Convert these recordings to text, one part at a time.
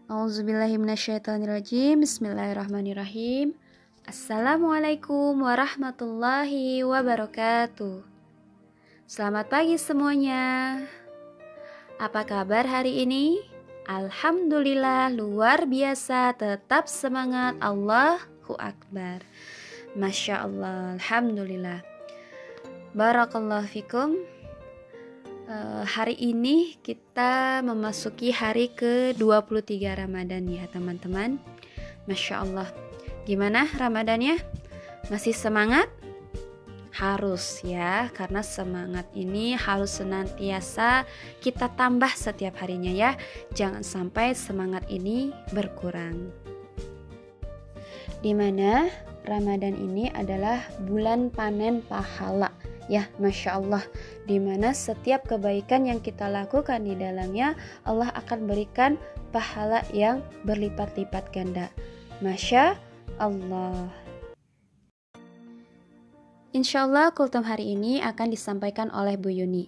Auzubillahiminasyaitonirrajim. Bismillahirrahmanirrahim. Assalamualaikum warahmatullahi wabarakatuh. Selamat pagi semuanya. Apa kabar hari ini? Alhamdulillah luar biasa, tetap semangat, Allahu Akbar. Masya Allah, Alhamdulillah. Barakallahu fikum. Hari ini kita memasuki hari ke-23 Ramadan ya teman-teman. Masya Allah. Gimana Ramadannya? Masih semangat? Harus ya, karena semangat ini harus senantiasa kita tambah setiap harinya ya. Jangan sampai semangat ini berkurang. Dimana Ramadan ini adalah bulan panen pahala. Ya, Masya Allah, dimana setiap kebaikan yang kita lakukan di dalamnya, Allah akan berikan pahala yang berlipat-lipat ganda. Masya Allah. Insya Allah kultum hari ini akan disampaikan oleh Bu Yuni.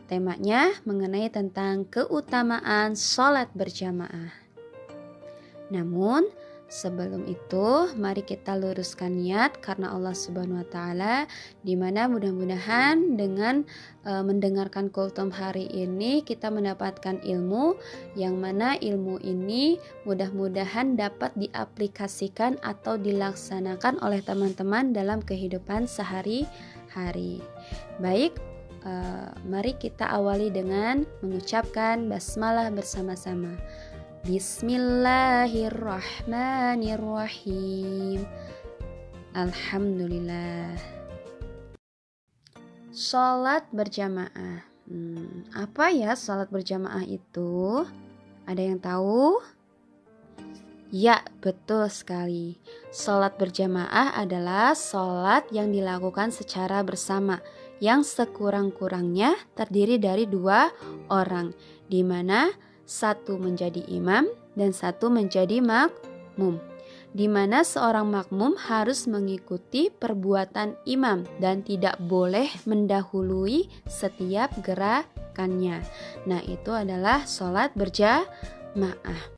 Temanya mengenai tentang keutamaan sholat berjamaah. Namun, sebelum itu, mari kita luruskan niat karena Allah Subhanahu wa Ta'ala, di mana mudah-mudahan dengan mendengarkan kultum hari ini kita mendapatkan ilmu, yang mana ilmu ini mudah-mudahan dapat diaplikasikan atau dilaksanakan oleh teman-teman dalam kehidupan sehari-hari. Baik, mari kita awali dengan mengucapkan basmalah bersama-sama. Bismillahirrahmanirrahim. Alhamdulillah. Sholat berjamaah. Apa ya sholat berjamaah itu? Ada yang tahu? Ya, betul sekali. Sholat berjamaah adalah sholat yang dilakukan secara bersama, yang sekurang-kurangnya terdiri dari 2 orang, di mana satu menjadi imam dan satu menjadi makmum, di mana seorang makmum harus mengikuti perbuatan imam dan tidak boleh mendahului setiap gerakannya. Nah, itu adalah sholat berjamaah.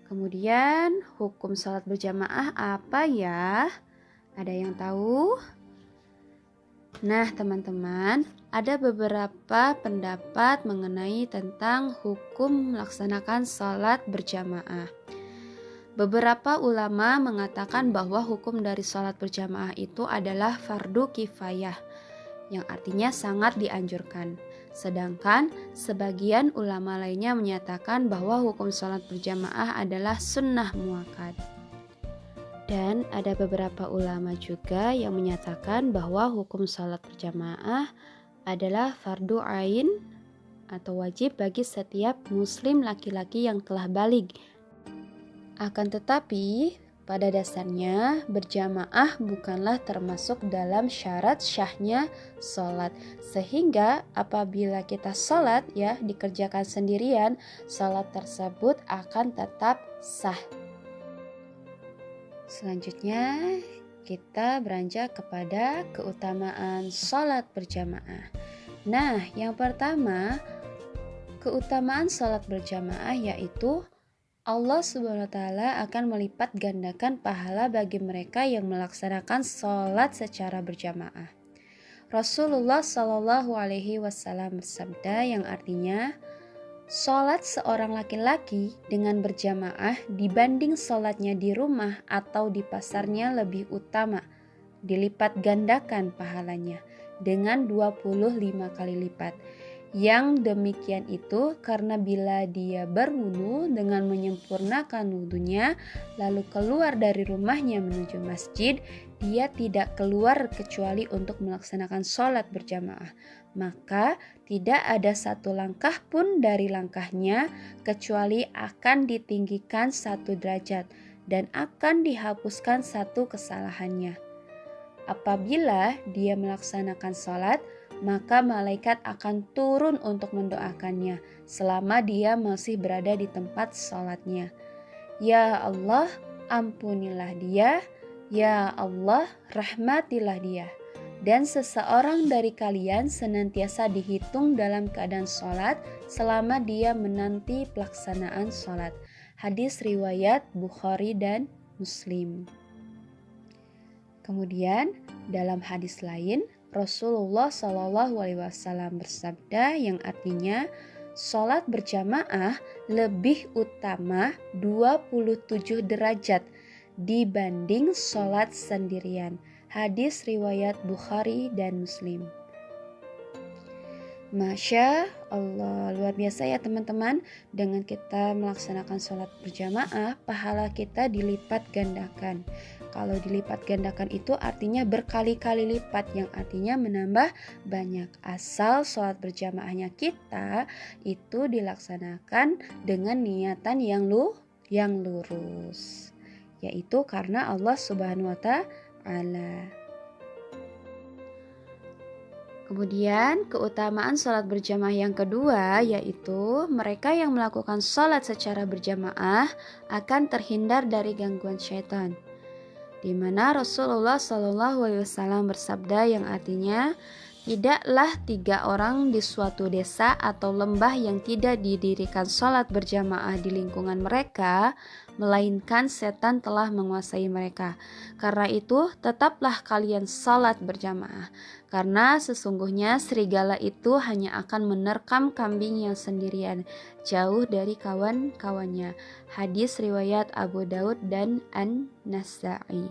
Kemudian hukum sholat berjamaah apa ya? Ada yang tahu? Nah teman-teman, ada beberapa pendapat mengenai tentang hukum melaksanakan sholat berjamaah. Beberapa ulama mengatakan bahwa hukum dari sholat berjamaah itu adalah fardu kifayah, yang artinya sangat dianjurkan. Sedangkan sebagian ulama lainnya menyatakan bahwa hukum sholat berjamaah adalah sunnah muakkad. Dan ada beberapa ulama juga yang menyatakan bahwa hukum sholat berjamaah adalah fardu ain atau wajib bagi setiap muslim laki-laki yang telah baligh. Akan tetapi, pada dasarnya berjamaah bukanlah termasuk dalam syarat syahnya sholat. Sehingga apabila kita sholat ya dikerjakan sendirian, sholat tersebut akan tetap sah. Selanjutnya kita beranjak kepada keutamaan sholat berjamaah. Nah, yang pertama, keutamaan sholat berjamaah yaitu Allah Subhanahu wa Ta'ala akan melipat gandakan pahala bagi mereka yang melaksanakan sholat secara berjamaah. Rasulullah Shallallahu Alaihi Wasallam bersabda yang artinya, sholat seorang laki-laki dengan berjamaah dibanding sholatnya di rumah atau di pasarnya lebih utama, dilipat gandakan pahalanya dengan 25 kali lipat. Yang demikian itu karena bila dia berwudu dengan menyempurnakan wudunya, lalu keluar dari rumahnya menuju masjid, dia tidak keluar kecuali untuk melaksanakan sholat berjamaah. Maka tidak ada satu langkah pun dari langkahnya kecuali akan ditinggikan 1 derajat dan akan dihapuskan 1 kesalahannya. Apabila dia melaksanakan sholat, maka malaikat akan turun untuk mendoakannya selama dia masih berada di tempat sholatnya. Ya Allah, ampunilah dia. Ya Allah, rahmatilah dia. dan seseorang dari kalian senantiasa dihitung dalam keadaan sholat selama dia menanti pelaksanaan sholat. Hadis riwayat Bukhari dan Muslim. Kemudian dalam hadis lain Rasulullah SAW bersabda yang artinya sholat berjamaah lebih utama 27 derajat dibanding sholat sendirian. Hadis riwayat Bukhari dan Muslim. Masya Allah, luar biasa ya teman-teman. Dengan kita melaksanakan sholat berjamaah, pahala kita dilipat gandakan. Kalau dilipat gandakan itu artinya berkali-kali lipat, yang artinya menambah banyak. Asal sholat berjamaahnya kita itu dilaksanakan dengan niatan yang lurus, yaitu karena Allah Subhanahu wa Ta'ala. Kemudian keutamaan sholat berjamaah yang kedua yaitu mereka yang melakukan sholat secara berjamaah akan terhindar dari gangguan syaitan. Di mana Rasulullah SAW bersabda yang artinya tidaklah 3 orang di suatu desa atau lembah yang tidak didirikan sholat berjamaah di lingkungan mereka, melainkan setan telah menguasai mereka. Karena itu tetaplah kalian sholat berjamaah, karena sesungguhnya serigala itu hanya akan menerkam kambing yang sendirian, jauh dari kawan-kawannya. Hadis riwayat Abu Daud dan An-Nasa'i.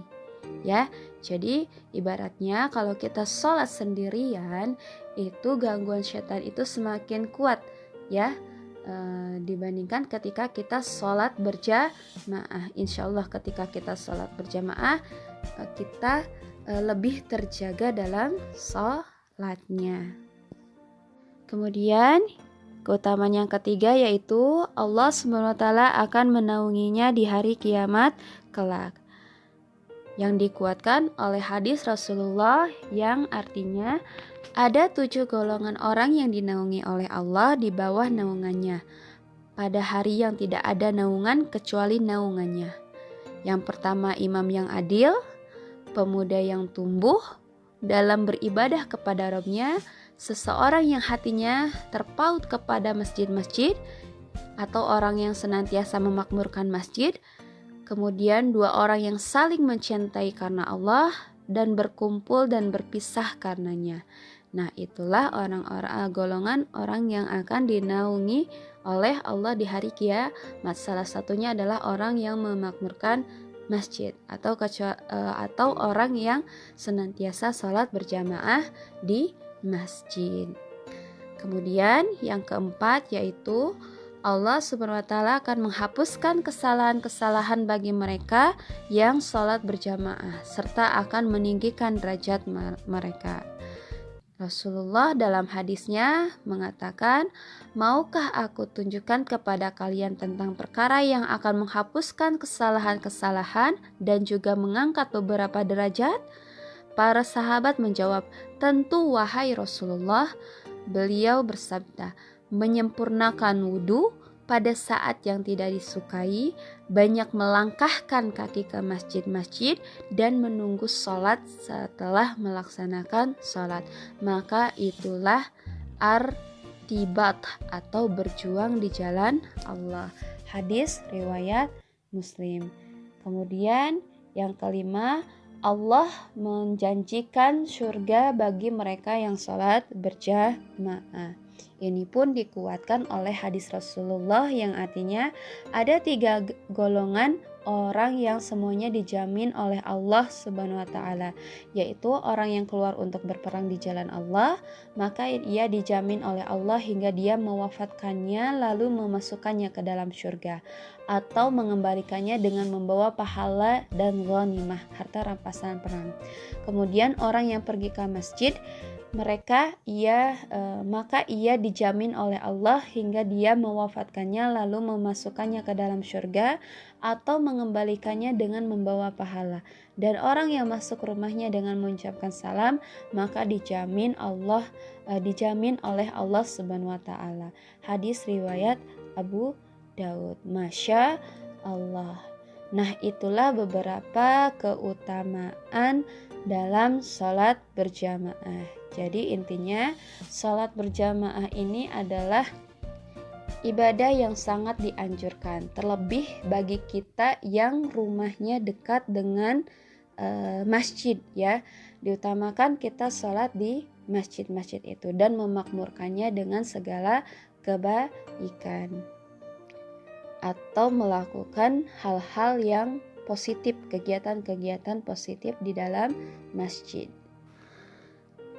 Ya, jadi ibaratnya kalau kita sholat sendirian itu gangguan setan itu semakin kuat ya, dibandingkan ketika kita sholat berjamaah. Insya Allah ketika kita sholat berjamaah kita lebih terjaga dalam sholatnya. Kemudian keutamaan yang ketiga yaitu Allah SWT akan menaunginya di hari kiamat kelak, yang dikuatkan oleh hadis Rasulullah yang artinya ada 7 golongan orang yang dinaungi oleh Allah di bawah naungannya pada hari yang tidak ada naungan kecuali naungannya. Yang pertama, imam yang adil, pemuda yang tumbuh dalam beribadah kepada Rabb-nya, seseorang yang hatinya terpaut kepada masjid-masjid atau orang yang senantiasa memakmurkan masjid. Kemudian 2 orang yang saling mencintai karena Allah dan berkumpul dan berpisah karenanya. Nah, itulah golongan orang yang akan dinaungi oleh Allah di hari kiamat. Salah satunya adalah orang yang memakmurkan masjid atau orang yang senantiasa sholat berjamaah di masjid. Kemudian yang keempat yaitu Allah Subhanahu wa Ta'ala akan menghapuskan kesalahan-kesalahan bagi mereka yang sholat berjamaah serta akan meninggikan derajat mereka. Rasulullah dalam hadisnya mengatakan, "Maukah aku tunjukkan kepada kalian tentang perkara yang akan menghapuskan kesalahan-kesalahan dan juga mengangkat beberapa derajat?" Para sahabat menjawab, "Tentu wahai Rasulullah." Beliau bersabda, menyempurnakan wudhu pada saat yang tidak disukai, banyak melangkahkan kaki ke masjid-masjid, dan menunggu sholat setelah melaksanakan sholat. Maka itulah artibat atau berjuang di jalan Allah. Hadis riwayat Muslim. Kemudian yang kelima, Allah menjanjikan surga bagi mereka yang sholat berjamaah. Ini pun dikuatkan oleh hadis Rasulullah yang artinya ada 3 golongan orang yang semuanya dijamin oleh Allah Subhanahu wa Ta'ala, yaitu orang yang keluar untuk berperang di jalan Allah, maka ia dijamin oleh Allah hingga dia mewafatkannya lalu memasukkannya ke dalam surga, atau mengembalikannya dengan membawa pahala dan ghanimah, harta rampasan perang. Kemudian orang yang pergi ke masjid, maka ia dijamin oleh Allah hingga dia mewafatkannya lalu memasukkannya ke dalam surga atau mengembalikannya dengan membawa pahala. Dan orang yang masuk rumahnya dengan mengucapkan salam, maka dijamin oleh Allah Subhanahu wa Ta'ala. Hadis riwayat Abu Daud. Masya Allah. Nah, itulah beberapa keutamaan dalam sholat berjamaah. Jadi intinya sholat berjamaah ini adalah ibadah yang sangat dianjurkan, terlebih bagi kita yang rumahnya dekat dengan masjid ya. Diutamakan kita sholat di masjid-masjid itu dan memakmurkannya dengan segala kebaikan, atau melakukan hal-hal yang positif, kegiatan-kegiatan positif di dalam masjid.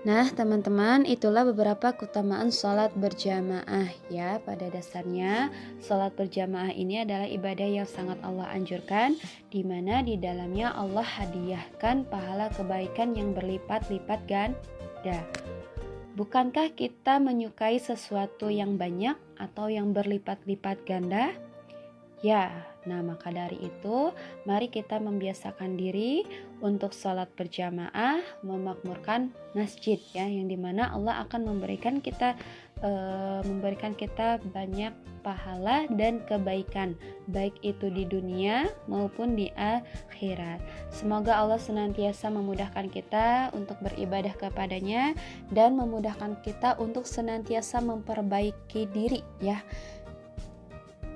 Nah, teman-teman, itulah beberapa keutamaan sholat berjamaah ya. Pada dasarnya, sholat berjamaah ini adalah ibadah yang sangat Allah anjurkan, di mana di dalamnya Allah hadiahkan pahala kebaikan yang berlipat-lipat ganda. Bukankah kita menyukai sesuatu yang banyak atau yang berlipat-lipat ganda? Ya, nah maka dari itu mari kita membiasakan diri untuk sholat berjamaah, memakmurkan masjid ya, yang dimana Allah akan memberikan kita banyak pahala dan kebaikan, baik itu di dunia maupun di akhirat. Semoga Allah senantiasa memudahkan kita untuk beribadah kepadanya dan memudahkan kita untuk senantiasa memperbaiki diri ya.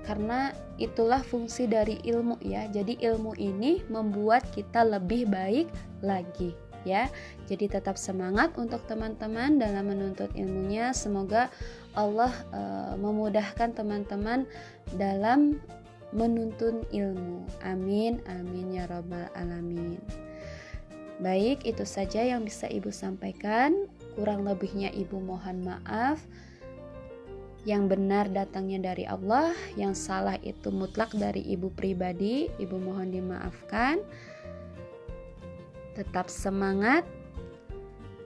Karena itulah fungsi dari ilmu ya. Jadi ilmu ini membuat kita lebih baik lagi ya. Jadi tetap semangat untuk teman-teman dalam menuntut ilmunya. Semoga Allah memudahkan teman-teman dalam menuntut ilmu. Amin, amin ya rabbal alamin. Baik, itu saja yang bisa Ibu sampaikan. Kurang lebihnya Ibu mohon maaf. Yang benar datangnya dari Allah, yang salah itu mutlak dari Ibu pribadi. Ibu mohon dimaafkan. Tetap semangat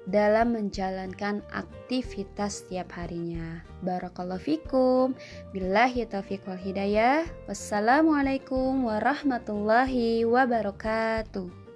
dalam menjalankan aktivitas setiap harinya. Barakallahu fikum. Billahi taufiq wal hidayah. Wassalamualaikum warahmatullahi wabarakatuh.